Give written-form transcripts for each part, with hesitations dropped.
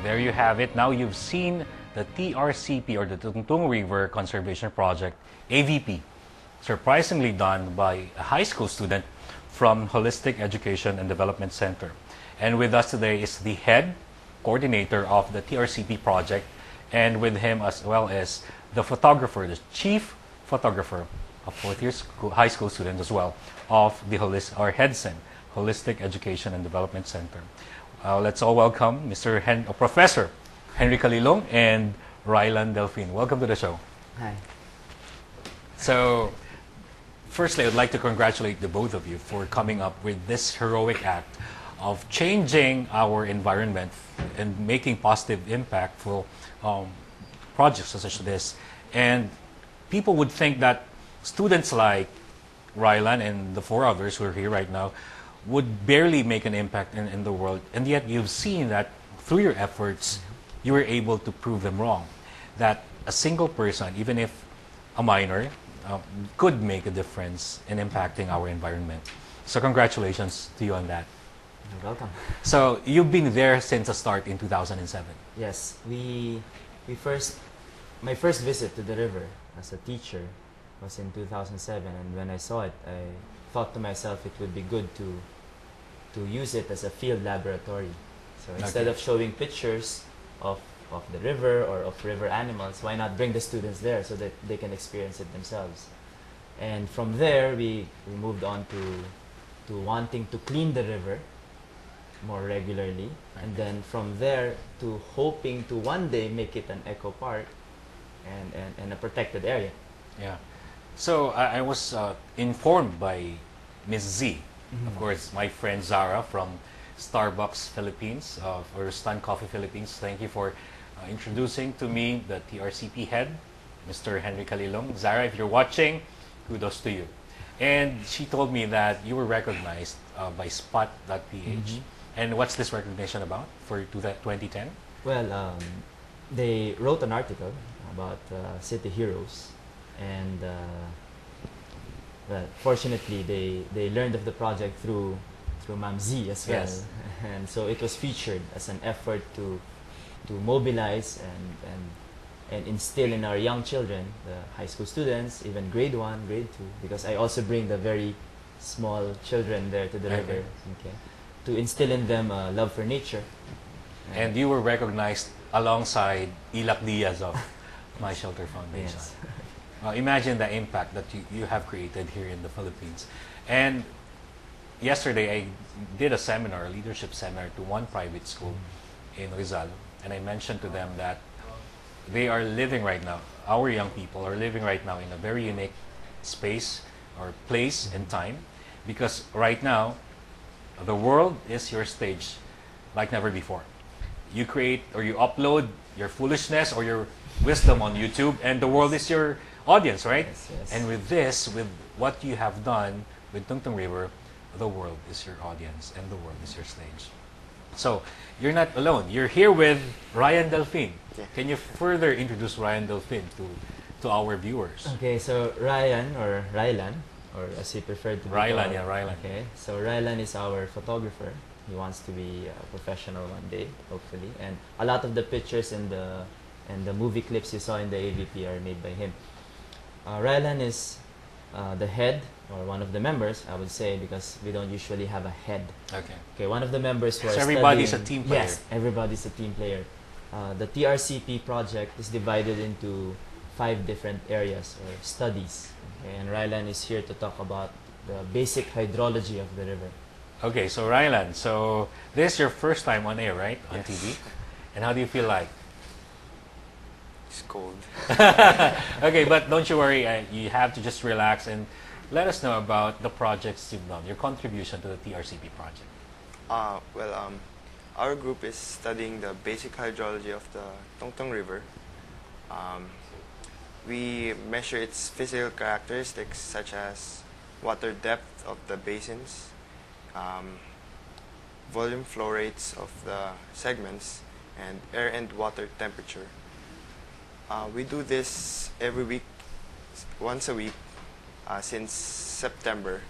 There you have it. Now you've seen the TRCP, or the Tungtong River Conservation Project, AVP, surprisingly done by a high school student from Holistic Education and Development Center. And with us today is the head coordinator of the TRCP project, and with him as well as the photographer, the chief photographer, a fourth-year high school student as well, of the HEDSEN, Holistic Education and Development Center. Let's all welcome Professor Henry Calilong and Rylan Delphine. Welcome to the show. Hi. So, firstly, I'd like to congratulate the both of you for coming up with this heroic act of changing our environment and making positive, impactful projects such as this. And people would think that students like Rylan and the four others who are here right now would barely make an impact in the world, and yet you've seen that through your efforts you were able to prove them wrong, that a single person, even if a minor, could make a difference in impacting our environment. So congratulations to you on that. You're welcome. So you've been there since the start in 2007. Yes, my first visit to the river as a teacher was in 2007, and when I saw it, I thought to myself it would be good to use it as a field laboratory. So instead of showing pictures of the river or of river animals, why not bring the students there so that they can experience it themselves? And from there, we moved on to wanting to clean the river more regularly, and then from there to hoping to one day make it an eco park and a protected area. Yeah. So I was informed by Ms. Z, of course, my friend Zara from Starbucks Philippines, or Stan Coffee Philippines. Thank you for introducing to me the TRCP head, Mr. Henry Calilong. Zara, if you're watching, kudos to you. And she told me that you were recognized by Spot.ph. And what's this recognition about for 2010? Well, they wrote an article about city heroes, and well, fortunately they learned of the project through Ma'am Z as well. Yes. And so it was featured as an effort to mobilize and instill in our young children, the high school students, even grade 1, grade 2, because I also bring the very small children there to the river, okay, to instill in them a love for nature. And you were recognized alongside Ilak Diaz of My Shelter Foundation. Yes. Imagine the impact that you have created here in the Philippines. And yesterday I did a seminar, a leadership seminar, to one private school in Rizal, and I mentioned to them that they are living right now, our young people are living right now in a very unique space or place and time, because right now the world is your stage like never before. You create or you upload your foolishness or your wisdom on YouTube, and the world is your audience, right? Yes, yes. And with this, with what you have done with Tungtong River, the world is your audience and the world is your stage. So you're not alone. You're here with Ryan Delphine. Yeah. Can you further introduce Ryan Delphine to our viewers? Okay, so Ryan, or Rylan, or as he preferred to be Rylan, called. yeah, Rylan. Okay, so Rylan is our photographer. He wants to be a professional one day, hopefully. And a lot of the pictures and the movie clips you saw in the AVP are made by him. Rylan is the head, or one of the members, I would say, because we don't usually have a head. Okay. Okay, one of the members who are So everybody's studying, a team player. Yes, everybody's a team player. The TRCP project is divided into 5 different areas or studies. Okay, and Rylan is here to talk about the basic hydrology of the river. Okay, so Rylan, so this is your first time on air, right? On Yes. TV. And how do you feel like? It's cold. Okay, but don't you worry. You have to just relax and let us know about the projects you've done, your contribution to the TRCP project. Our group is studying the basic hydrology of the Tungtong River. We measure its physical characteristics such as water depth of the basins, volume flow rates of the segments, and air and water temperature. We do this every week, once a week, since September.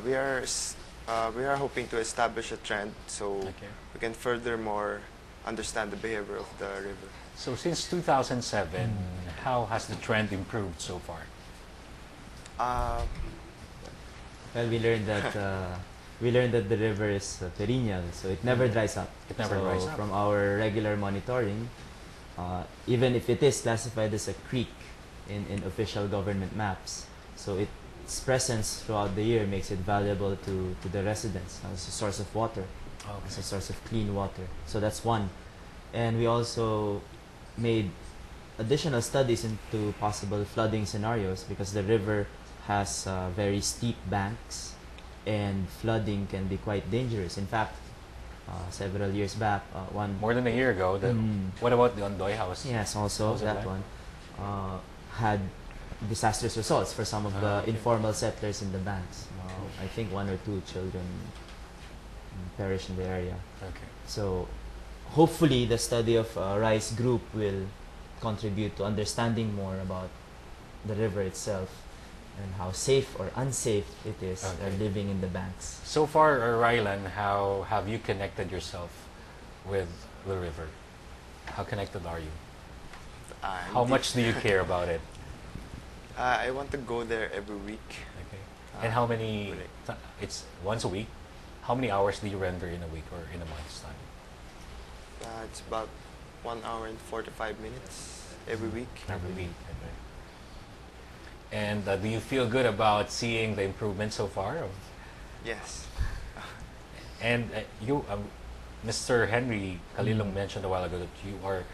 We are hoping to establish a trend so we can furthermore understand the behavior of the river. So since 2007, how has the trend improved so far? Uh, Well, we learned that the river is perennial, so it never dries up. It never so dries up. From our regular monitoring, even if it is classified as a creek in official government maps, so its presence throughout the year makes it valuable to the residents as a source of water, as a source of clean water. So that's one. And we also made additional studies into possible flooding scenarios because the river has very steep banks and flooding can be quite dangerous. In fact, several years back, one More than a year ago, what about the Ondoy House? yes, also How's it that like? one had disastrous results for some of the Okay. informal settlers in the banks. I think one or two children perished in the area. Okay. So hopefully the study of Rice Group will contribute to understanding more about the river itself and how safe or unsafe it is Okay. living in the banks. So far, Rylan, how have you connected yourself with the river? How connected are you? How I'm much do you care about it? I want to go there every week. Okay. And how many? Like- It's once a week. How many hours do you render in a week or in a month's time? It's about 1 hour and 45 minutes every week. Every week. Okay. And do you feel good about seeing the improvement so far? Yes. And Mr. Henry Kalilong mentioned a while ago that you are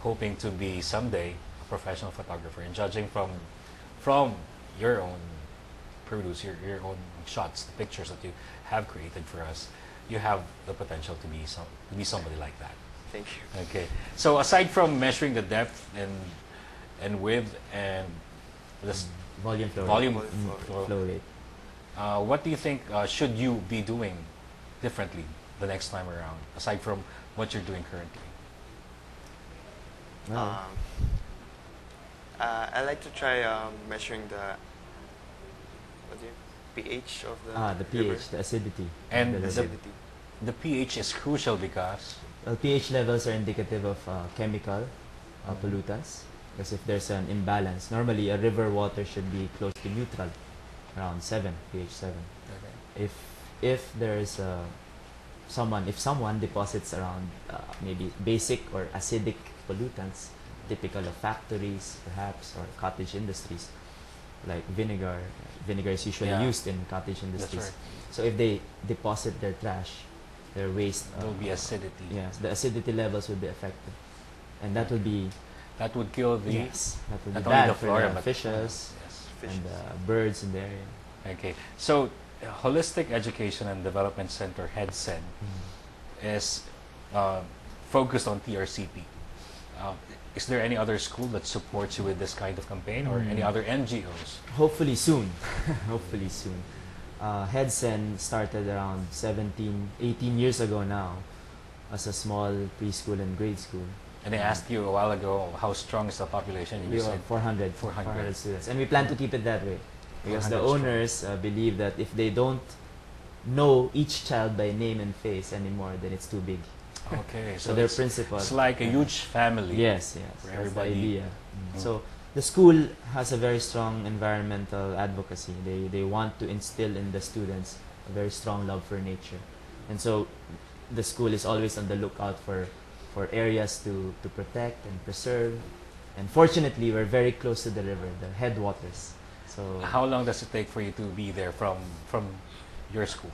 hoping to be someday a professional photographer. And judging from your own produce, your own shots, the pictures that you have created for us, you have the potential to be somebody like that. Thank you. Okay. So aside from measuring the depth and width and the Volume flow volume rate. flow, Flow rate. what do you think should you be doing differently the next time around, aside from what you're doing currently? Well, I like to try measuring the pH of the the river. pH, the acidity. And of the the- river. Acidity. The pH is crucial because Well, pH levels are indicative of chemical pollutants. Because if there's an imbalance, normally a river water should be close to neutral, around 7, pH 7. If there is if someone deposits around maybe basic or acidic pollutants, typical of factories perhaps or cottage industries, like vinegar. Vinegar is usually Yeah. used in cottage industries. right. So if they deposit their trash, their waste, there will be acidity. yes, the acidity levels will be affected, and that will be That would kill the that will be not only bad the for flora the but fishes Yes. Fishes. and birds in the area. Okay. So Holistic Education and Development Center HEDSEN is focused on TRCP. Is there any other school that supports you with this kind of campaign or any other NGOs? Hopefully soon. Hopefully soon. HEDSEN started around 18 years ago now as a small preschool and grade school. And I asked you a while ago how strong is the population. And We you are said 400 400 students. And we plan to keep it that way. Because the 400 owners believe that if they don't know each child by name and face anymore, then it's too big. okay. So their it's, principal. it's like a huge family. Yes, yes. for That's the everybody. idea. Mm. So the school has a very strong environmental advocacy. They want to instill in the students a very strong love for nature. And so the school is always on the lookout for areas to protect and preserve. And fortunately, we're very close to the river, the headwaters. So How long does it take for you to be there from your school?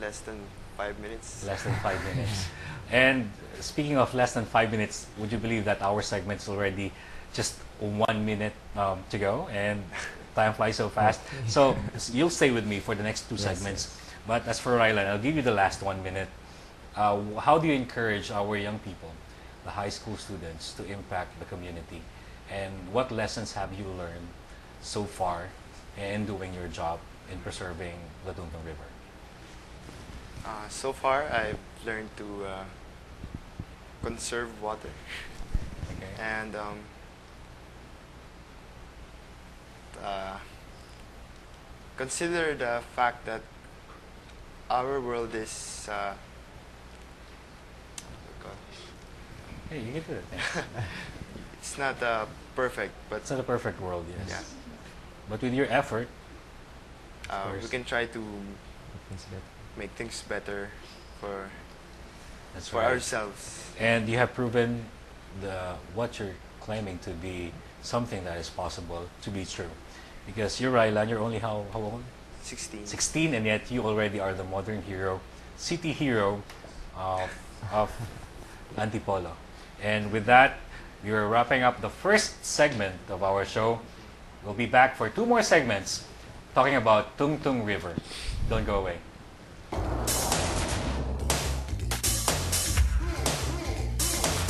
Less than 5 minutes. Less than 5 minutes. And speaking of less than 5 minutes, would you believe that our segment's already just 1 minute to go, and time flies so fast. So you'll stay with me for the next two Yes, segments. But as for Rylan, I'll give you the last 1 minute. How do you encourage our young people, the high school students, to impact the community? And what lessons have you learned so far in doing your job in preserving the Tungtong River? So far, I've learned to conserve water Okay. and consider the fact that our world is Hey, you can do it. Yeah. It's not perfect, but It's not a perfect world, yes. yeah, But with your effort, we course. can try to Things that- make things better for that's for right. ourselves. And you have proven what you're claiming to be something that is possible to be true. Because you're Rylan, you're only how old? 16. 16, and yet you already are the modern hero, city hero of Antipolo. And with that, we are wrapping up the first segment of our show. We'll be back for 2 more segments talking about Tungtong River. Don't go away.